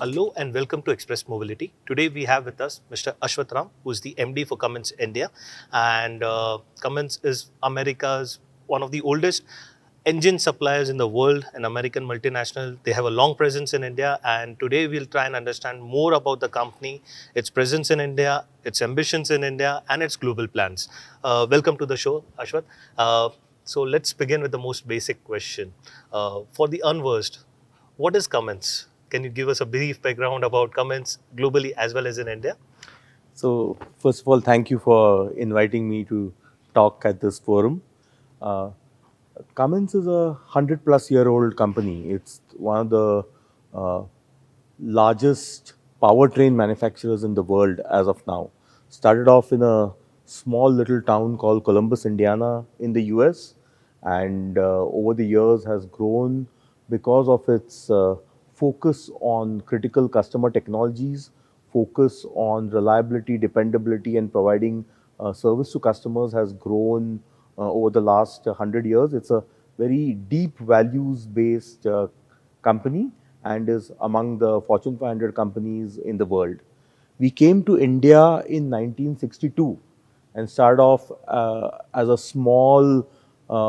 Hello and welcome to Express Mobility. Today we have with us Mr. Ashwath Ram, who is the MD for Cummins India. And Cummins is America's one of the oldest engine suppliers in the world, an American multinational. They have a long presence in India. And today we'll try and understand more about the company, its presence in India, its ambitions in India, and its global plans. Welcome to the show, Ashwath. So let's begin with the most basic question. For the unversed, what is Cummins? Can you give us a brief background about Cummins globally as well as in India? So, first of all, thank you for inviting me to talk at this forum. Uh, Cummins is a 100-plus-year-old company. It's one of the uh, largest powertrain manufacturers in the world as of now. Started off in a small little town called Columbus, Indiana, in the US, and over the years has grown because of its focus on critical customer technologies, focus on reliability, dependability, and providing service to customers has grown over the last 100 years. It's a very deep values based company and is among the Fortune 500 companies in the world. We came to India in 1962 and started off as a small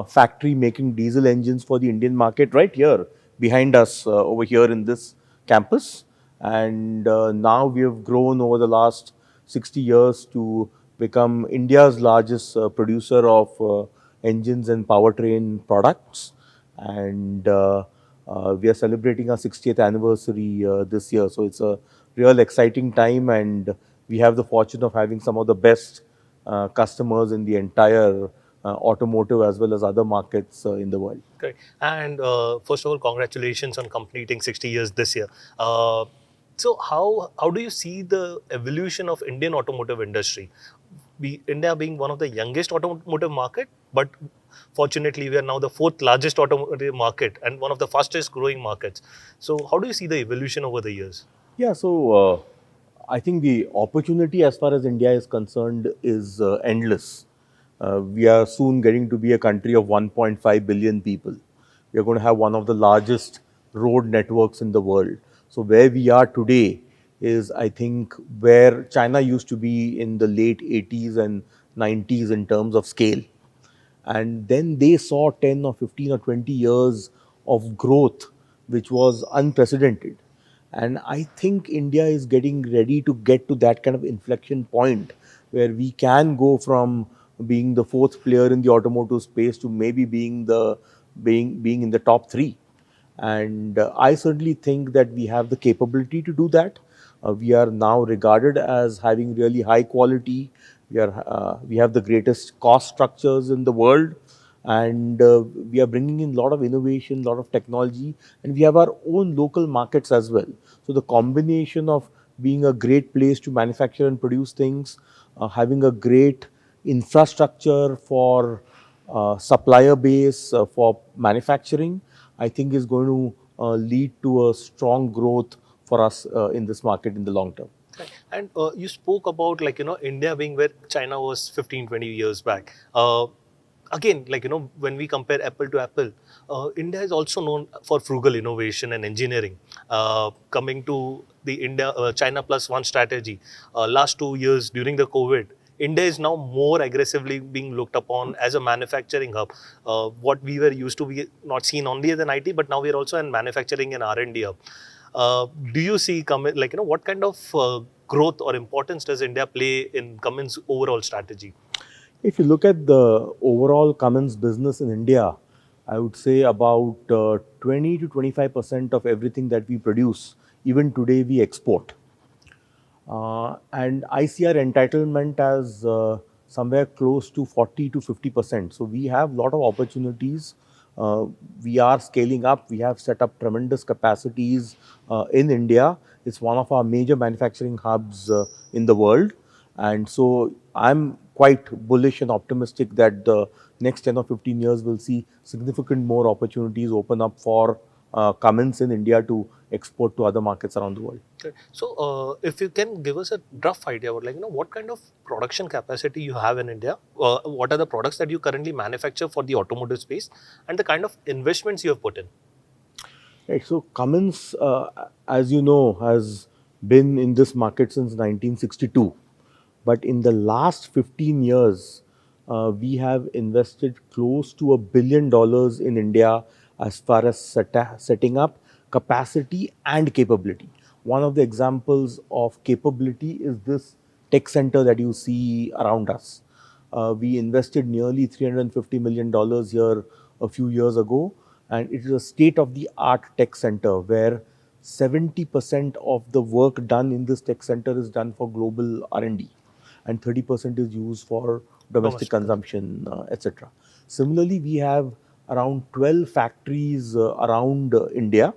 factory making diesel engines for the Indian market right here behind us over here in this campus. And now we have grown over the last 60 years to become India's largest producer of engines and powertrain products. And we are celebrating our 60th anniversary this year. So it's a real exciting time, and we have the fortune of having some of the best customers in the entire automotive as well as other markets in the world. Correct. And first of all, congratulations on completing 60 years this year. So how do you see the evolution of Indian automotive industry? India being one of the youngest automotive market, but fortunately we are now the fourth largest automotive market and one of the fastest growing markets. So how do you see the evolution over the years? Yeah, so I think the opportunity as far as India is concerned is endless. We are soon getting to be a country of 1.5 billion people. We are going to have one of the largest road networks in the world. So, where we are today is, I think, where China used to be in the late 80s and 90s in terms of scale. And then they saw 10 or 15 or 20 years of growth, which was unprecedented. And I think India is getting ready to get to that kind of inflection point where we can go from being the fourth player in the automotive space to maybe being in the top three. And I certainly think that we have the capability to do that. We are now regarded as having really high quality. We have the greatest cost structures in the world, and we are bringing in a lot of innovation, a lot of technology, and we have our own local markets as well. So the combination of being a great place to manufacture and produce things, having a great infrastructure for supplier base for manufacturing, I think is going to lead to a strong growth for us in this market in the long term. Right. And you spoke about India being where China was 15, 20 years back. Again, when we compare apple to apple, India is also known for frugal innovation and engineering. Coming to the India China plus one strategy, last 2 years during the COVID, India is now more aggressively being looked upon as a manufacturing hub. What we were used to be not seen only as an IT, but now we are also in manufacturing and R&D hub. Do you see what kind of growth or importance does India play in Cummins' overall strategy? If you look at the overall Cummins business in India, I would say about 20 to 25% of everything that we produce, even today, we export. And I see our entitlement as somewhere close to 40 to 50%. So we have a lot of opportunities. Uh, we are scaling up. We have set up tremendous capacities in India. It's one of our major manufacturing hubs in the world. And so I'm quite bullish and optimistic that the next 10 or 15 years will see significant more opportunities open up for Cummins in India to export to other markets around the world. Okay. So, if you can give us a rough idea about, what kind of production capacity you have in India, what are the products that you currently manufacture for the automotive space, and the kind of investments you have put in. Right. So Cummins, as you know, has been in this market since 1962. But in the last 15 years, we have invested close to $1 billion in India as far as setting up capacity and capability. One of the examples of capability is this tech center that you see around us. We invested nearly $350 million here a few years ago, and it is a state of the art tech center where 70% of the work done in this tech center is done for global R&D, and 30% is used for domestic Domestic consumption. consumption, etc. Similarly, we have around 12 factories around India,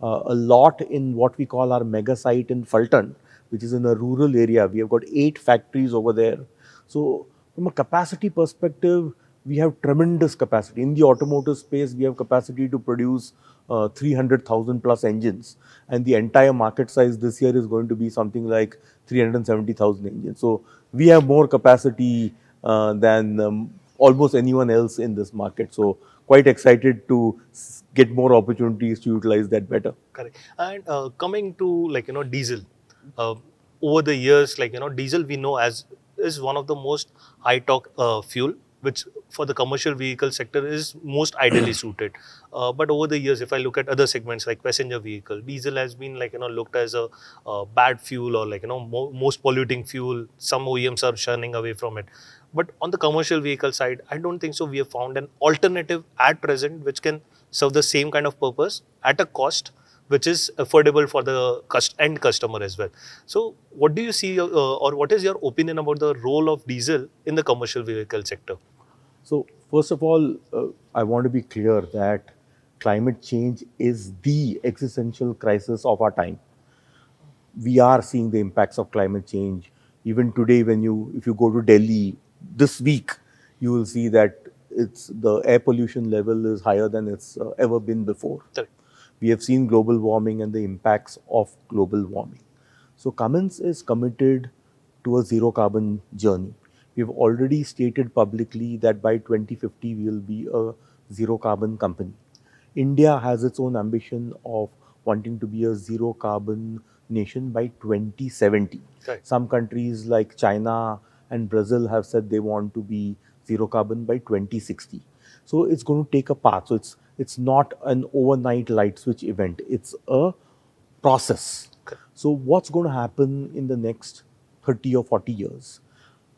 a lot in what we call our mega site in Fulton, which is in a rural area. We have got 8 factories over there. So, from a capacity perspective, we have tremendous capacity. In the automotive space, we have capacity to produce 300,000 plus engines, and the entire market size this year is going to be something like 370,000 engines. So, we have more capacity than almost anyone else in this market. So, quite excited to get more opportunities to utilize that better. Correct. And coming to, diesel, uh, over the years, diesel we know as is one of the most high torque fuel, which for the commercial vehicle sector is most ideally suited. But over the years, if I look at other segments like passenger vehicle, diesel has been looked as a bad fuel, or most polluting fuel. Some OEMs are shunning away from it. But on the commercial vehicle side, I don't think so. We have found an alternative at present which can serve the same kind of purpose at a cost which is affordable for the end customer as well. So, what do you see, or what is your opinion about the role of diesel in the commercial vehicle sector? So, first of all, I want to be clear that climate change is the existential crisis of our time. We are seeing the impacts of climate change. Even today, if you go to Delhi this week, you will see that the air pollution level is higher than it's ever been before. Correct. We have seen global warming and the impacts of global warming. So Cummins is committed to a zero carbon journey. We've already stated publicly that by 2050 we will be a zero carbon company. India has its own ambition of wanting to be a zero carbon nation by 2070. Right. Some countries like China and Brazil have said they want to be zero carbon by 2060. So it's going to take a path. So it's not an overnight light switch event. It's a process. Correct. So what's going to happen in the next 30 or 40 years?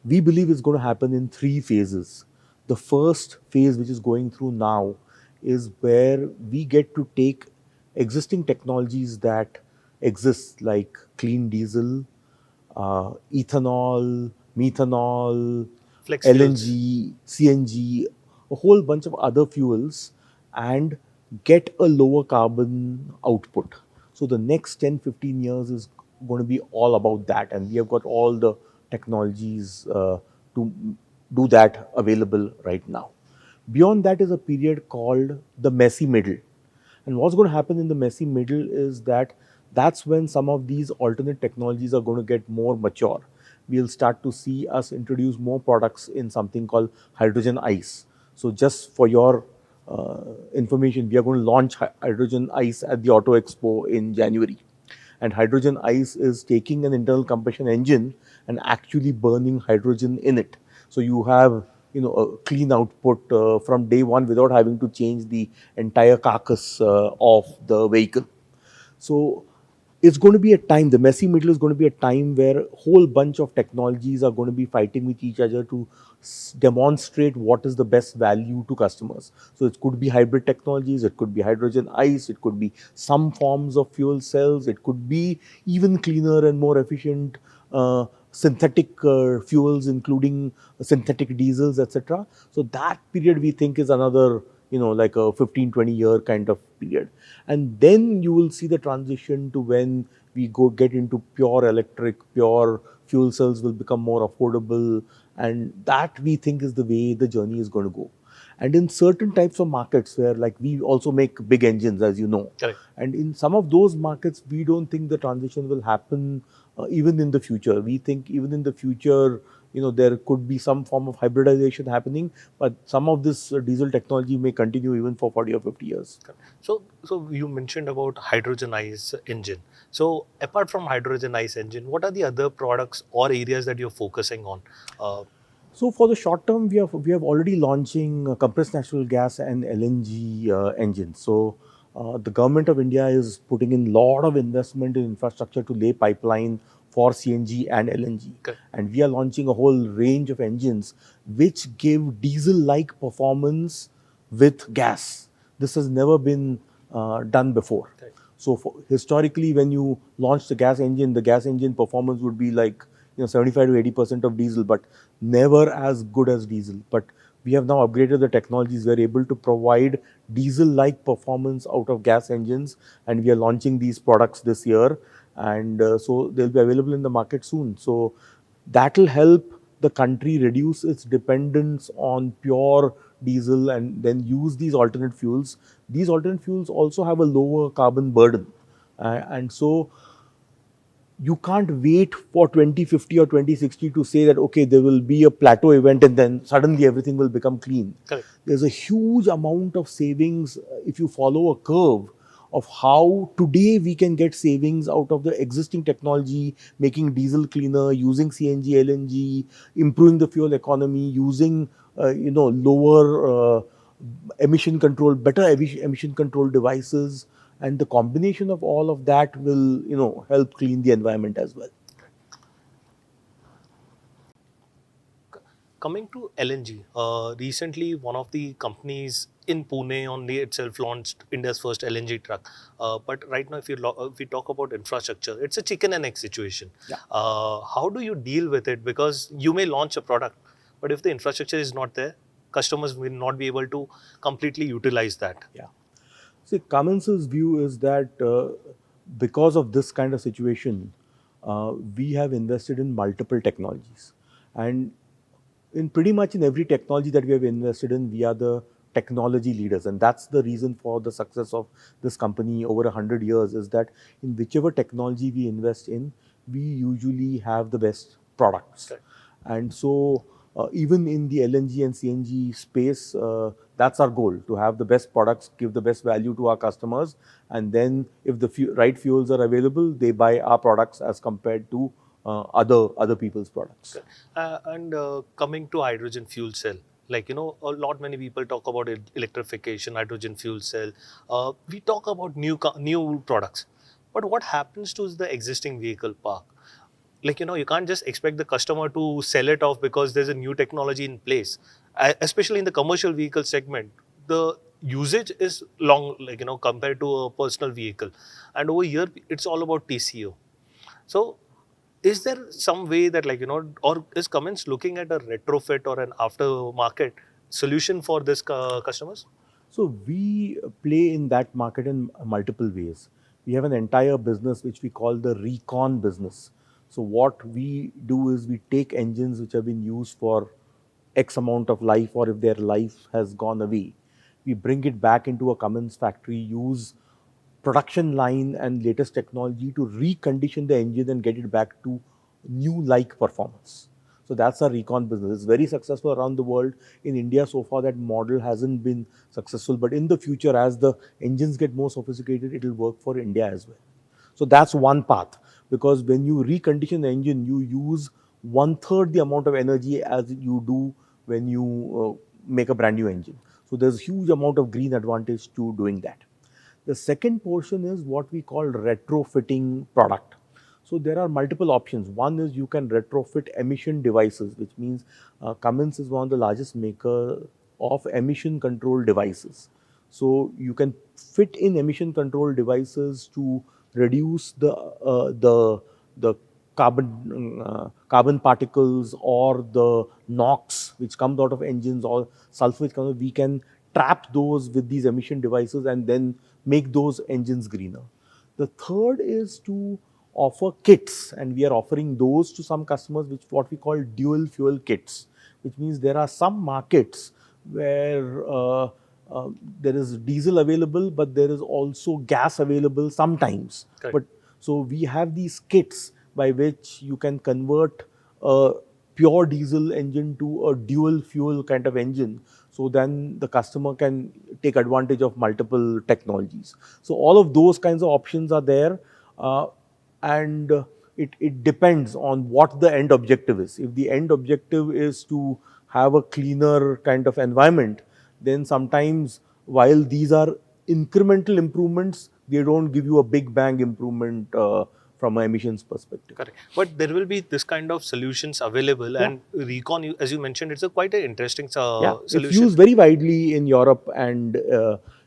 We believe it's going to happen in 3 phases. The first phase, which is going through now, is where we get to take existing technologies that exist, like clean diesel, ethanol, methanol, Flex fuels. LNG, CNG, a whole bunch of other fuels, and get a lower carbon output. So the next 10, 15 years is going to be all about that. And we have got all the technologies to do that available right now. Beyond that is a period called the messy middle. And what's going to happen in the messy middle is that that's when some of these alternate technologies are going to get more mature. We'll start to see us introduce more products in something called hydrogen ice. So, just for your information, we are going to launch hydrogen ice at the Auto Expo in January. And hydrogen ice is taking an internal combustion engine and actually burning hydrogen in it. So you have a clean output from day one without having to change the entire carcass of the vehicle. So it's going to be a time, the messy middle is going to be a time where a whole bunch of technologies are going to be fighting with each other to demonstrate what is the best value to customers. So it could be hybrid technologies, it could be hydrogen ice, it could be some forms of fuel cells, it could be even cleaner and more efficient synthetic fuels, including synthetic diesels, etc. So that period we think is another, like a 15-20 year kind of period. And then you will see the transition to when we go get into pure electric, pure fuel cells will become more affordable. And that we think is the way the journey is going to go. And in certain types of markets where, like, we also make big engines, as you know, Correct. and in some of those markets, we don't think the transition will happen even in the future. We think even in the future, there could be some form of hybridization happening, but some of this diesel technology may continue even for 40 or 50 years. So you mentioned about hydrogen ICE engine. So apart from hydrogen ICE engine, what are the other products or areas that you're focusing on? Uh, So for the short term, we have already launching compressed natural gas and LNG engines. So the government of India is putting in lot of investment in infrastructure to lay pipeline for CNG and LNG, correct. and we are launching a whole range of engines which give diesel-like performance with gas. This has never been done before. Correct. So historically, when you launch the gas engine performance would be like 75 to 80% of diesel, but never as good as diesel. But we have now upgraded the technologies. We are able to provide diesel-like performance out of gas engines, and we are launching these products this year, and so they'll be available in the market soon. So that will help the country reduce its dependence on pure diesel and then use these alternate fuels. These alternate fuels also have a lower carbon burden. And so you can't wait for 2050 or 2060 to say that, okay, there will be a plateau event and then suddenly everything will become clean. Correct. There's a huge amount of savings if you follow a curve of how today we can get savings out of the existing technology, making diesel cleaner, using CNG, LNG, improving the fuel economy, using lower emission control, better emission control devices, and the combination of all of that will help clean the environment as well. Coming to LNG, recently one of the companies in Pune only itself launched India's first LNG truck. But right now, if we talk about infrastructure, it's a chicken and egg situation. Yeah. How do you deal with it? Because you may launch a product, but if the infrastructure is not there, customers will not be able to completely utilize that. Yeah. See, Cummins's view is that because of this kind of situation, we have invested in multiple technologies, and in pretty much in every technology that we have invested in, we are the technology leaders, and that's the reason for the success of this company over 100 years. Is that in whichever technology we invest in, we usually have the best products, Correct. and so even in the LNG and CNG space, that's our goal, to have the best products, give the best value to our customers, and then if the right fuels are available, they buy our products as compared to other people's products. And coming to hydrogen fuel cell, like a lot many people talk about electrification, hydrogen fuel cell. We talk about new products, but what happens to the existing vehicle park? Like you can't just expect the customer to sell it off because there's a new technology in place. Especially in the commercial vehicle segment, the usage is long, like compared to a personal vehicle, and over here it's all about TCO. So is there some way that, like or is Cummins looking at a retrofit or an aftermarket solution for this customers? So we play in that market in multiple ways. We have an entire business which we call the recon business. So what we do is we take engines which have been used for X amount of life, or if their life has gone away, we bring it back into a Cummins factory, use production line and latest technology to recondition the engine and get it back to new like performance. So that's our recon business. It's very successful around the world. In India, so far, that model hasn't been successful. But in the future, as the engines get more sophisticated, it will work for India as well. So that's one path. Because when you recondition the engine, you use one third the amount of energy as you do when you make a brand new engine. So there's huge amount of green advantage to doing that. The second portion is what we call retrofitting product. So there are multiple options. One is you can retrofit emission devices, which means Cummins is one of the largest maker of emission control devices. So you can fit in emission control devices to reduce the carbon particles or the NOx which comes out of engines, or sulfur which comes. We can trap those with these emission devices and then make those engines greener. The third is to offer kits, and we are offering those to some customers, which what we call dual fuel kits, which means there are some markets where there is diesel available, but there is also gas available sometimes. Correct. But so we have these kits by which you can convert a pure diesel engine to a dual fuel kind of engine. So then the customer can take advantage of multiple technologies. So all of those kinds of options are there. And it depends on what the end objective is. If the end objective is to have a cleaner kind of environment, then sometimes while these are incremental improvements, they don't give you a big bang improvement from an emissions perspective. Correct. But there will be this kind of solutions available, Yeah. and Recon, as you mentioned, it's a quite an interesting Yeah, it's solution. used very widely in Europe and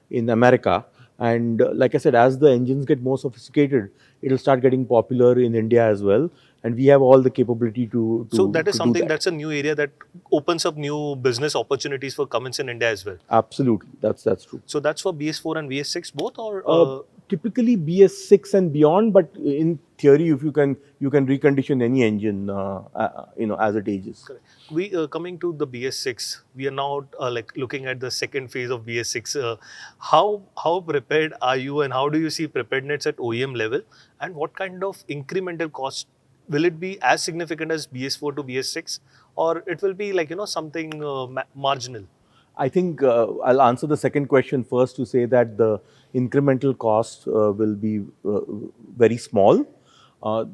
in America. And like I said, as the engines get more sophisticated, it'll start getting popular in India as well. And we have all the capability to So to that is to do something, that. that's a new area that opens up new business opportunities for Cummins in India as well. Absolutely, that's true. So that's for BS4 and BS6 both, or Uh, Typically BS6 and beyond, but in theory, if you can recondition any engine, as it ages. correct. We coming to the BS6, we are now like looking at the second phase of BS6. How prepared are you, and how do you see preparedness at OEM level, and what kind of incremental cost will it be as significant as BS4 to BS6, or it will be like something marginal? I think I'll answer the second question first to say that the incremental cost will be very small.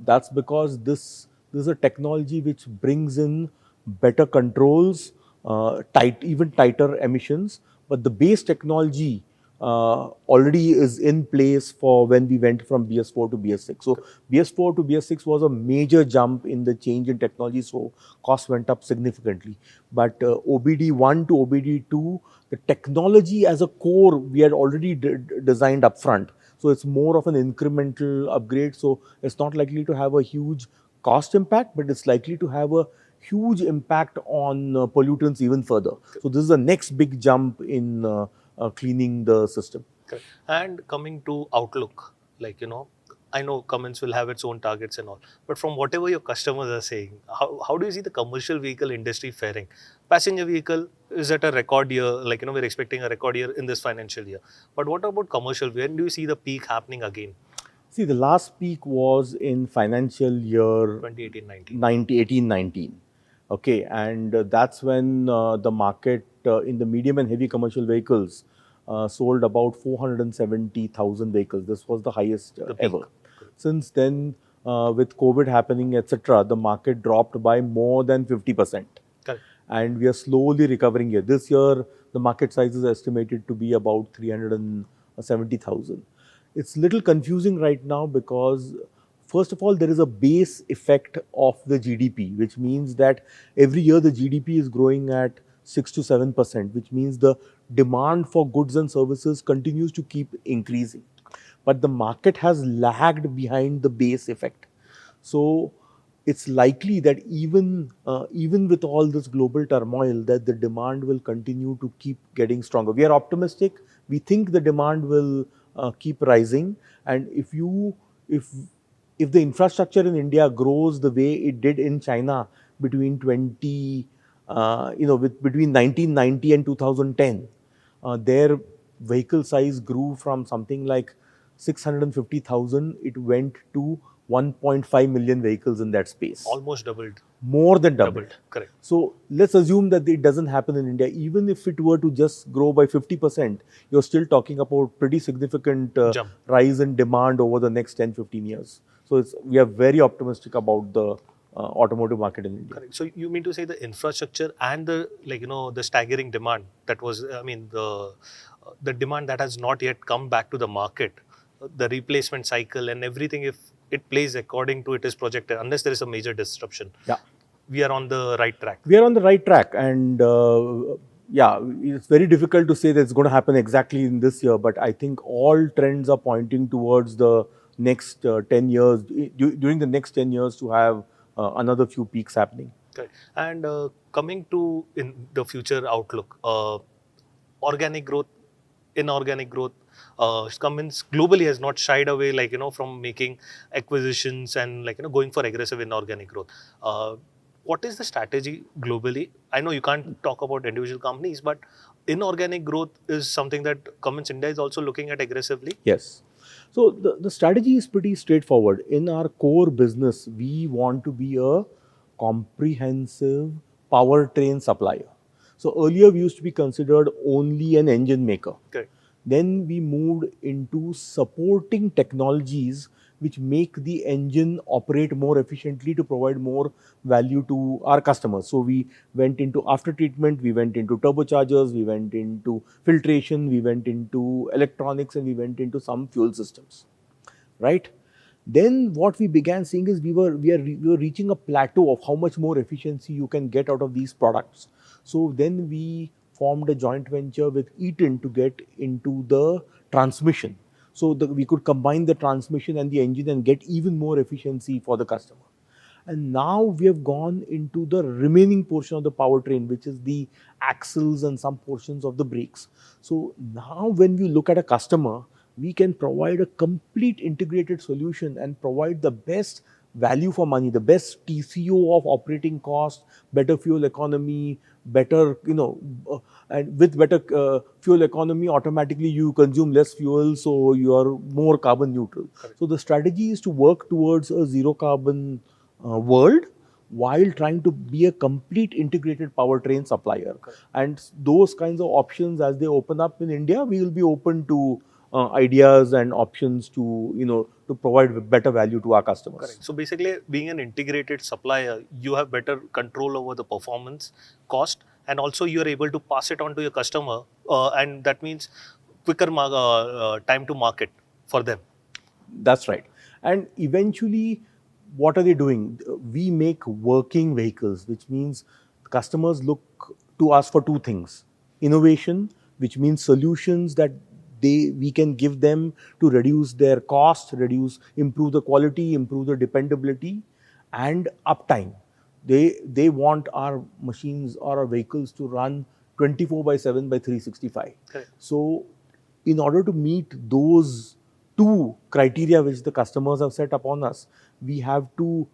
That's because this is a technology which brings in better controls, even tighter emissions. But the base technology already is in place for when we went from BS4 to BS6. So BS4 to BS6 was a major jump in the change in technology. So cost went up significantly. But OBD1 to OBD2, the technology as a core we had already designed upfront. So it's more of an incremental upgrade. So it's not likely to have a huge cost impact, but it's likely to have a huge impact on pollutants even further. So this is the next big jump in cleaning the system. Correct. And coming to outlook, like I know Cummins will have its own targets and all, but from whatever your customers are saying, how do you see the commercial vehicle industry faring? Passenger vehicle is at a record year, like we're expecting a record year in this financial year. But what about commercial? When do you see the peak happening again? See, the last peak was in financial year 2018, 19. 19. Okay, and that's when the market in the medium and heavy commercial vehicles sold about 470,000 vehicles. This was the highest The peak. ever. Since then, with COVID happening, etc., the market dropped by more than 50%. Correct. And we are slowly recovering here. This year, the market size is estimated to be about 370,000. It's little confusing right now because, first of all, there is a base effect of the GDP, which means that every year the GDP is growing at 6 to 7%, which means the demand for goods and services continues to keep increasing. But the market has lagged behind the base effect. So it's likely that even with all this global turmoil, that the demand will continue to keep getting stronger. We are optimistic. We think the demand will keep rising, and if if the infrastructure in India grows the way it did in China between between 1990 and 2010, their vehicle size grew from something like 650,000, it went to 1.5 million vehicles in that space. Almost doubled. More than doubled. Doubled. Correct. So let's assume that it doesn't happen in India. Even if it were to just grow by 50%, you're still talking about pretty significant Jump. rise in demand over the next 10, 15 years. So we are very optimistic about the automotive market in India. Correct. So you mean to say the infrastructure and the the staggering demand that was, I mean, the demand that has not yet come back to the market, the replacement cycle and everything, if it plays according to it is projected, unless there is a major disruption, Yeah. we are on the right track. We are on the right track, and yeah, it's very difficult to say that it's going to happen exactly in this year, but I think all trends are pointing towards the next 10 years, during the next 10 years, to have another few peaks happening. Correct. And coming to in the future outlook, organic growth, inorganic growth, Cummins globally has not shied away, from making acquisitions and going for aggressive inorganic growth. what is the strategy globally? I know you can't talk about individual companies, but inorganic growth is something that Cummins India is also looking at aggressively. Yes. So the strategy is pretty straightforward. In our core business, we want to be a comprehensive powertrain supplier. So earlier we used to be considered only an engine maker. Correct. Then we moved into supporting technologies which make the engine operate more efficiently to provide more value to our customers. So we went into after treatment, we went into turbochargers, we went into filtration, we went into electronics, and we went into some fuel systems, right? Then what we began seeing is we were reaching a plateau of how much more efficiency you can get out of these products. So then we formed a joint venture with Eaton to get into the transmission, so that we could combine the transmission and the engine and get even more efficiency for the customer. And now we have gone into the remaining portion of the powertrain, which is the axles and some portions of the brakes. So now when we look at a customer, we can provide a complete integrated solution and provide the best value for money, the best TCO of operating cost, better fuel economy, better, and with better fuel economy, automatically you consume less fuel, so you are more carbon neutral. Correct. So the strategy is to work towards a zero carbon world while trying to be a complete integrated powertrain supplier. Correct. And those kinds of options, as they open up in India, we will be open to ideas and options to to provide better value to our customers. Correct. So basically, being an integrated supplier, you have better control over the performance, cost, and also you are able to pass it on to your customer, and that means quicker time to market for them. That's right. And eventually, what are they doing? We make working vehicles, which means customers look to us for two things: innovation, which means solutions that we can give them to reduce their cost, improve the quality, improve the dependability, and uptime. They want our machines or our vehicles to run 24 by 7 by 365. Correct. So in order to meet those two criteria which the customers have set upon us, we have to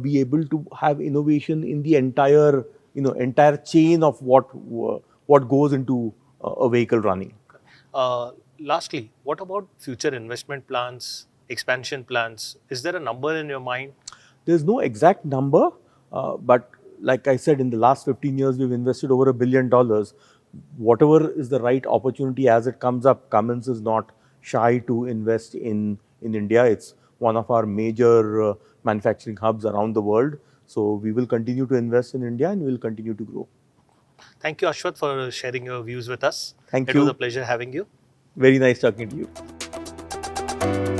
be able to have innovation in the entire chain of what goes into a vehicle running. Lastly, what about future investment plans, expansion plans? Is there a number in your mind? There's no exact number, but like I said, in the last 15 years, we've invested over $1 billion. Whatever is the right opportunity as it comes up, Cummins is not shy to invest in India. It's one of our major manufacturing hubs around the world. So we will continue to invest in India and we will continue to grow. Thank you, Ashwath, for sharing your views with us. Thank It was a you. pleasure having you. Very nice talking to you.